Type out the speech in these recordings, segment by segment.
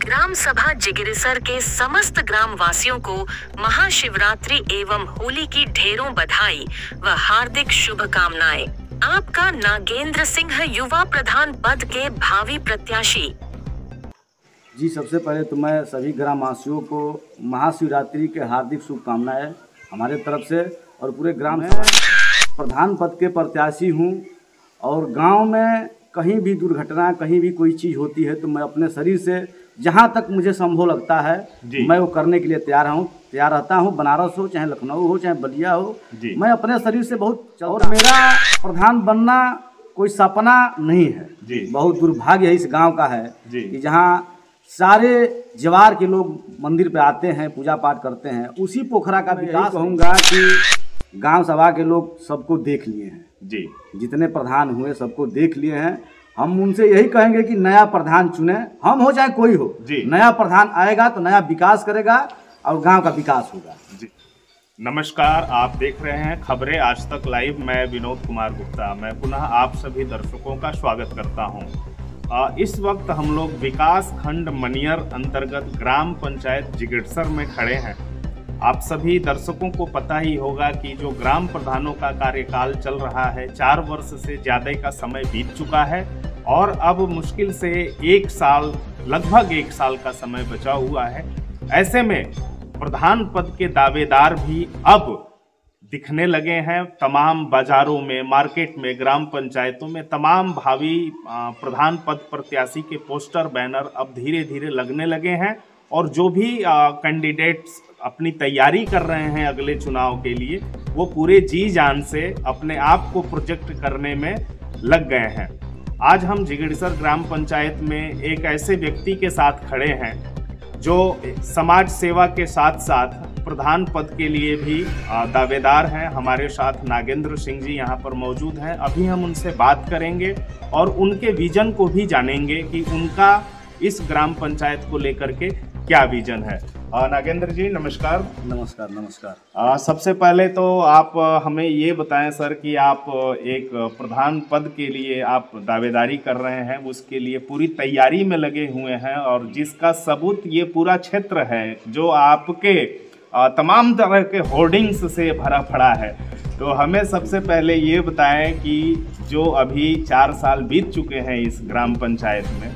ग्राम सभा जिगरिसर के समस्त ग्राम वासियों को महाशिवरात्रि एवं होली की ढेरों बधाई व हार्दिक शुभकामनाएं। आपका नागेंद्र सिंह युवा प्रधान पद के भावी प्रत्याशी। जी, सबसे पहले तो मैं सभी ग्रामवासियों को महाशिवरात्रि के हार्दिक शुभकामनाएं हमारे तरफ से और पूरे ग्राम में प्रधान पद के प्रत्याशी हूं और गांव में कहीं भी दुर्घटना, कहीं भी कोई चीज़ होती है तो मैं अपने शरीर से जहां तक मुझे संभव लगता है मैं वो करने के लिए तैयार रहता हूं। बनारस हो, चाहे लखनऊ हो, चाहे बलिया हो, मैं अपने शरीर से बहुत और मेरा प्रधान बनना कोई सपना नहीं है। बहुत दुर्भाग्य है इस गाँव का है कि जहाँ सारे जवार के लोग मंदिर पे आते हैं, पूजा पाठ करते हैं। उसी पोखरा का विकास कहूँगा कि गांव सभा के लोग सबको देख लिए हैं जी, जितने प्रधान हुए सबको देख लिए हैं। हम उनसे यही कहेंगे कि नया प्रधान चुने, हम हो चाहे कोई हो जी। नया प्रधान आएगा तो नया विकास करेगा और गांव का विकास होगा जी। नमस्कार, आप देख रहे हैं खबरें आज तक लाइव। मैं विनोद कुमार गुप्ता, मैं पुनः आप सभी दर्शकों का स्वागत करता हूं। इस वक्त हम लोग विकास खंड मनियर अंतर्गत ग्राम पंचायत जिगरिसर में खड़े हैं। आप सभी दर्शकों को पता ही होगा कि जो ग्राम प्रधानों का कार्यकाल चल रहा है, 4 वर्ष से ज़्यादा का समय बीत चुका है और अब मुश्किल से 1 साल, लगभग 1 साल का समय बचा हुआ है। ऐसे में प्रधान पद के दावेदार भी अब दिखने लगे हैं। तमाम बाजारों में, मार्केट में, ग्राम पंचायतों में तमाम भावी प्रधान पद प्रत्याशी के पोस्टर, बैनर अब धीरे धीरे लगने लगे हैं और जो भी कैंडिडेट्स अपनी तैयारी कर रहे हैं अगले चुनाव के लिए, वो पूरे जी जान से अपने आप को प्रोजेक्ट करने में लग गए हैं। आज हम जिगरिसर ग्राम पंचायत में एक ऐसे व्यक्ति के साथ खड़े हैं जो समाज सेवा के साथ साथ प्रधान पद के लिए भी दावेदार हैं। हमारे साथ नागेंद्र सिंह जी यहाँ पर मौजूद हैं। अभी हम उनसे बात करेंगे और उनके विजन को भी जानेंगे कि उनका इस ग्राम पंचायत को लेकर के क्या विजन है। नागेंद्र जी नमस्कार। नमस्कार नमस्कार। सबसे पहले तो आप हमें ये बताएं सर कि आप एक प्रधान पद के लिए आप दावेदारी कर रहे हैं, उसके लिए पूरी तैयारी में लगे हुए हैं और जिसका सबूत ये पूरा क्षेत्र है जो आपके तमाम तरह के होर्डिंग्स से भरा पड़ा है। तो हमें सबसे पहले ये बताएं कि जो अभी 4 साल बीत चुके हैं इस ग्राम पंचायत में,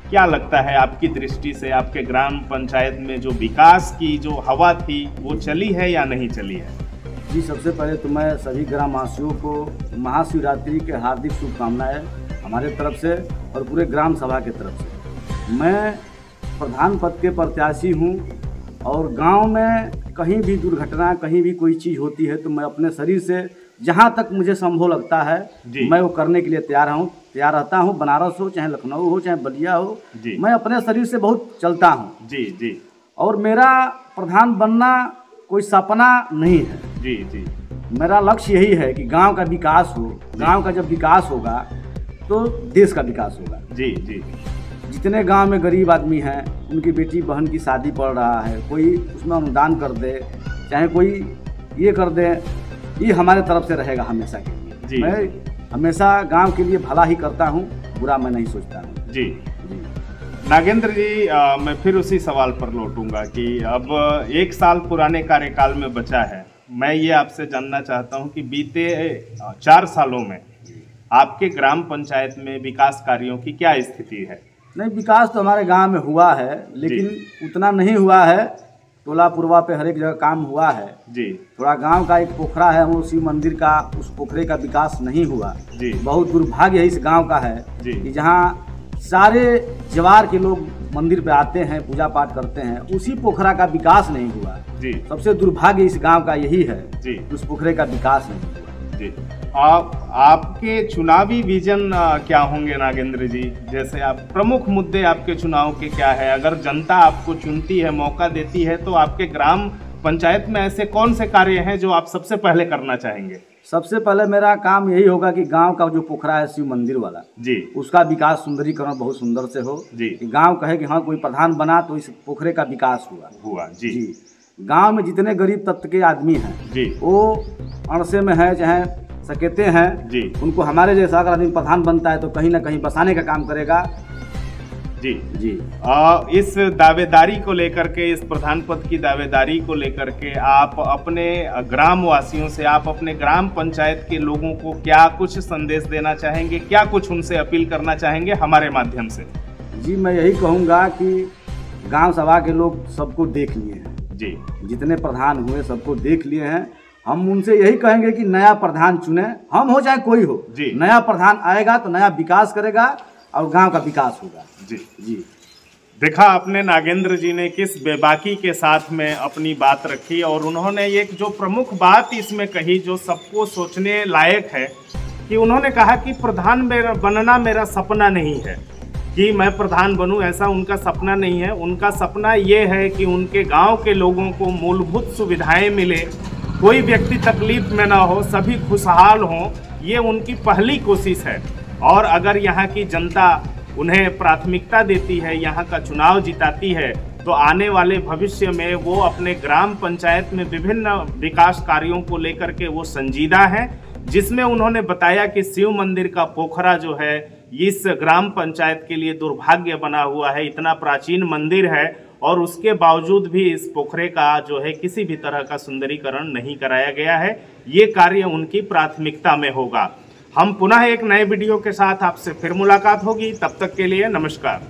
क्या लगता है आपकी दृष्टि से आपके ग्राम पंचायत में जो विकास की जो हवा थी वो चली है या नहीं चली है? जी, सबसे पहले तो मैं सभी ग्रामवासियों को महाशिवरात्रि के हार्दिक शुभकामनाएं हमारे तरफ से और पूरे ग्राम सभा के तरफ से। मैं प्रधान पद के प्रत्याशी हूं और गांव में कहीं भी दुर्घटना, कहीं भी कोई चीज़ होती है तो मैं अपने शरीर से जहां तक मुझे संभव लगता है मैं वो करने के लिए तैयार रहता हूं। बनारस हो, चाहे लखनऊ हो, चाहे बलिया हो, मैं अपने शरीर से बहुत चलता हूं जी। और मेरा प्रधान बनना कोई सपना नहीं है जी। मेरा लक्ष्य यही है कि गांव का विकास हो। गांव का जब विकास होगा तो देश का विकास होगा जी। जितने गांव में गरीब आदमी हैं, उनकी बेटी बहन की शादी पड़ रहा है, कोई उसमें अनुदान कर दे, चाहे कोई ये कर दे, ये हमारे तरफ से रहेगा हमेशा के लिए। मैं हमेशा गांव के लिए भला ही करता हूं, बुरा मैं नहीं सोचता हूं जी। नागेंद्र जी, मैं फिर उसी सवाल पर लौटूंगा कि अब 1 साल पुराने कार्यकाल में बचा है। मैं ये आपसे जानना चाहता हूं कि बीते 4 सालों में आपके ग्राम पंचायत में विकास कार्यों की क्या स्थिति है? नहीं, विकास तो हमारे गांव में हुआ है लेकिन उतना नहीं हुआ है। टोला पुरवा पे हर एक जगह काम हुआ है जी। थोड़ा गांव का एक पोखरा है, वो शिव मंदिर का, उस पोखरे का विकास नहीं हुआ जी। बहुत दुर्भाग्य है इस गांव का है कि जहां सारे जवार के लोग मंदिर पे आते हैं, पूजा पाठ करते हैं, उसी पोखरा का विकास नहीं हुआ जी। सबसे दुर्भाग्य इस गांव का यही है जी, उस पोखरे का विकास नहीं हुआ जी। आपके चुनावी विजन क्या होंगे नागेंद्र जी? जैसे आप प्रमुख मुद्दे आपके चुनाव के क्या है? अगर जनता आपको चुनती है, मौका देती है, तो आपके ग्राम पंचायत में ऐसे कौन से कार्य हैं जो आप सबसे पहले करना चाहेंगे? सबसे पहले मेरा काम यही होगा कि गांव का जो पोखरा है शिव मंदिर वाला जी, उसका विकास सुंदरीकरण बहुत सुंदर से हो जी। गांव कहे कि हाँ कोई प्रधान बना तो इस पोखरे का विकास हुआ जी। गांव में जितने गरीब तबके के आदमी हैं जी, वो अड़से में है, चाहे सकेते हैं जी, उनको हमारे जैसा अगर आदमी प्रधान बनता है तो कहीं ना कहीं बसाने का काम करेगा। जी जी। इस दावेदारी को लेकर के, इस प्रधान पद की दावेदारी को लेकर के आप अपने ग्राम वासियों से, आप अपने ग्राम पंचायत के लोगों को क्या कुछ संदेश देना चाहेंगे, क्या कुछ उनसे अपील करना चाहेंगे हमारे माध्यम से? जी, मैं यही कहूँगा कि ग्राम सभा के लोग सबको देख लिए हैं जी, जितने प्रधान हुए सबको देख लिए हैं। हम उनसे यही कहेंगे कि नया प्रधान चुने, हम हो चाहे कोई हो जी। नया प्रधान आएगा तो नया विकास करेगा और गांव का विकास होगा। जी जी। देखा आपने नागेंद्र जी ने किस बेबाकी के साथ में अपनी बात रखी, और उन्होंने एक जो प्रमुख बात इसमें कही जो सबको सोचने लायक है, कि उन्होंने कहा कि प्रधान बनना मेरा सपना नहीं है, कि मैं प्रधान बनूं, ऐसा उनका सपना नहीं है। उनका सपना ये है कि उनके गांव के लोगों को मूलभूत सुविधाएं मिले, कोई व्यक्ति तकलीफ में ना हो, सभी खुशहाल हों, ये उनकी पहली कोशिश है। और अगर यहाँ की जनता उन्हें प्राथमिकता देती है, यहाँ का चुनाव जिताती है, तो आने वाले भविष्य में वो अपने ग्राम पंचायत में विभिन्न विकास कार्यों को लेकर के वो संजीदा हैं, जिसमें उन्होंने बताया कि शिव मंदिर का पोखरा जो है इस ग्राम पंचायत के लिए दुर्भाग्य बना हुआ है। इतना प्राचीन मंदिर है और उसके बावजूद भी इस पोखरे का जो है किसी भी तरह का सुंदरीकरण नहीं कराया गया है। ये कार्य उनकी प्राथमिकता में होगा। हम पुनः एक नए वीडियो के साथ आपसे फिर मुलाकात होगी, तब तक के लिए नमस्कार।